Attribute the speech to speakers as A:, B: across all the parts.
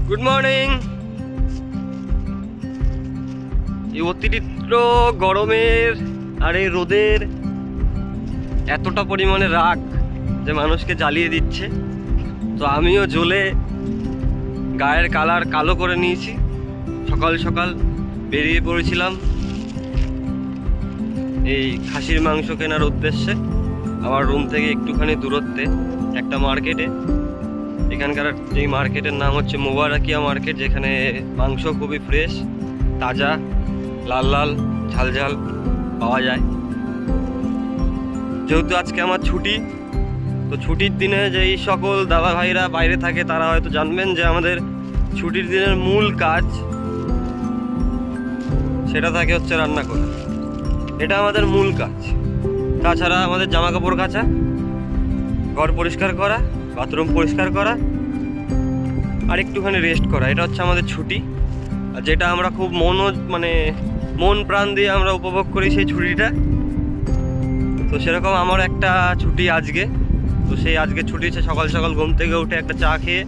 A: Good morning. এই অতিরিক্ত গরমের আর এই রোদের এতটা পরিমাণে রাগ যে মানুষকে জ্বালিয়ে দিচ্ছে, তো আমিও জ্বলে গায়ের কালার কালো করে নিয়েছি। সকাল সকাল বেরিয়ে পড়েছিলাম এই খাসির মাংস কেনার উদ্দেশ্যে। আমার রুম থেকে একটুখানি দূরত্বে একটা মার্কেটে, এখানকার এই মার্কেটের নাম হচ্ছে মোবারকিয়া মার্কেট, যেখানে মাংস খুবই ফ্রেশ, তাজা, লাল লাল, ঝাল ঝাল পাওয়া যায়। যেহেতু আজকে আমার ছুটি, তো ছুটির দিনে যেই সকল দাদা ভাইরা বাইরে থাকে তারা হয়তো জানবেন যে আমাদের ছুটির দিনের মূল কাজ সেটা থাকে হচ্ছে রান্না করা। এটা আমাদের মূল কাজ। তাছাড়া আমাদের জামা কাপড় কাচা, ঘর পরিষ্কার করা, বাথরুম পরিষ্কার করা আর একটুখানি রেস্ট করা, এটা হচ্ছে আমাদের ছুটি। আর যেটা আমরা খুব মন প্রাণ দিয়ে আমরা উপভোগ করি সেই ছুটিটা। তো সেরকম আমার একটা ছুটি আজকে। তো সেই আজকে ছুটি সকাল সকাল ঘুম থেকে উঠে একটা চা খেয়ে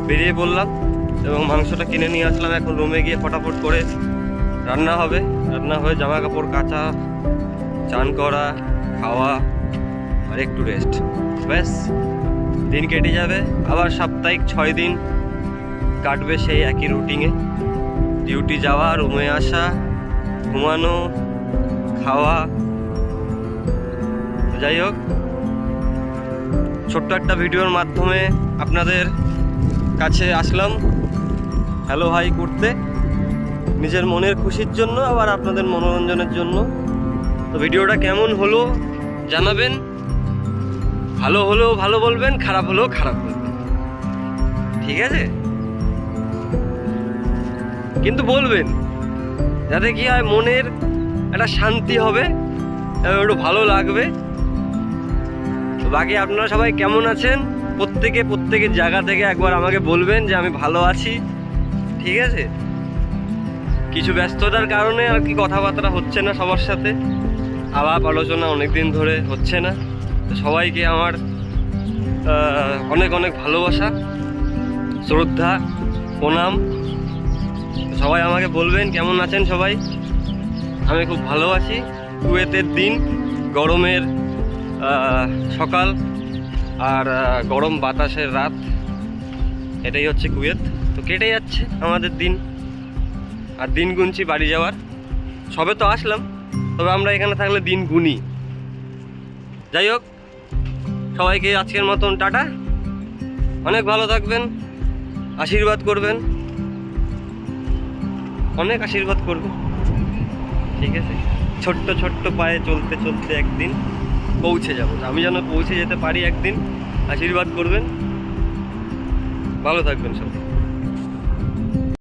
A: বেরিয়ে পড়লাম এবং মাংসটা কিনে নিয়ে আসলাম। এখন রুমে গিয়ে ফটাফট করে রান্না হবে। রান্না হয়ে জামা কাপড় কাচা, চান করা, খাওয়া আর একটু রেস্ট, ব্যাস দিন কেটে যাবে। আবার সাপ্তাহিক 6 দিন কাটবে সেই একই রুটিনে। ডিউটি যাওয়া, রুমে আসা, ঘুমানো, খাওয়া। যাই হোক, ছোট্ট একটা ভিডিওর মাধ্যমে আপনাদের কাছে আসলাম হ্যালো হাই করতে, নিজের মনের খুশির জন্য, আবার আপনাদের মনোরঞ্জনের জন্য। তো ভিডিওটা কেমন হলো জানাবেন। ভালো হলেও ভালো বলবেন, খারাপ হলেও খারাপ বলবেন, ঠিক আছে? কিন্তু বলবেন যাতে কি হয়, মনের একটা শান্তি হবে এবং একটু ভালো লাগবে। তো বাকি আপনারা সবাই কেমন আছেন, প্রত্যেকের জায়গা থেকে একবার আমাকে বলবেন যে আমি ভালো আছি, ঠিক আছে? কিছু ব্যস্ততার কারণে আর কি কথাবার্তা হচ্ছে না সবার সাথে, আলাপ আলোচনা অনেক দিন ধরে হচ্ছে না। তো সবাইকে আমার অনেক অনেক ভালোবাসা, শ্রদ্ধা, প্রণাম। সবাই আমাকে বলবেন কেমন আছেন সবাই। আমি খুব ভালো আছি। কুয়েতের দিন, গরমের সকাল আর গরম বাতাসের রাত, এটাই হচ্ছে কুয়েত। তো কেটে যাচ্ছে আমাদের দিন, আর দিন গুনছি বাড়ি যাওয়ার। সবে তো আসলাম, তবে আমরা এখানে থাকলে দিন গুনি। যাই হোক, সবাইকে আজকের মতন টাটা। অনেক ভালো থাকবেন, আশীর্বাদ করবেন, অনেক আশীর্বাদ করবেন, ঠিক আছে? ছোট্ট ছোট্ট পায়ে চলতে চলতে একদিন পৌঁছে যাব। আমি যেন পৌঁছে যেতে পারি একদিন। আশীর্বাদ করবেন, ভালো থাকবেন সবাই।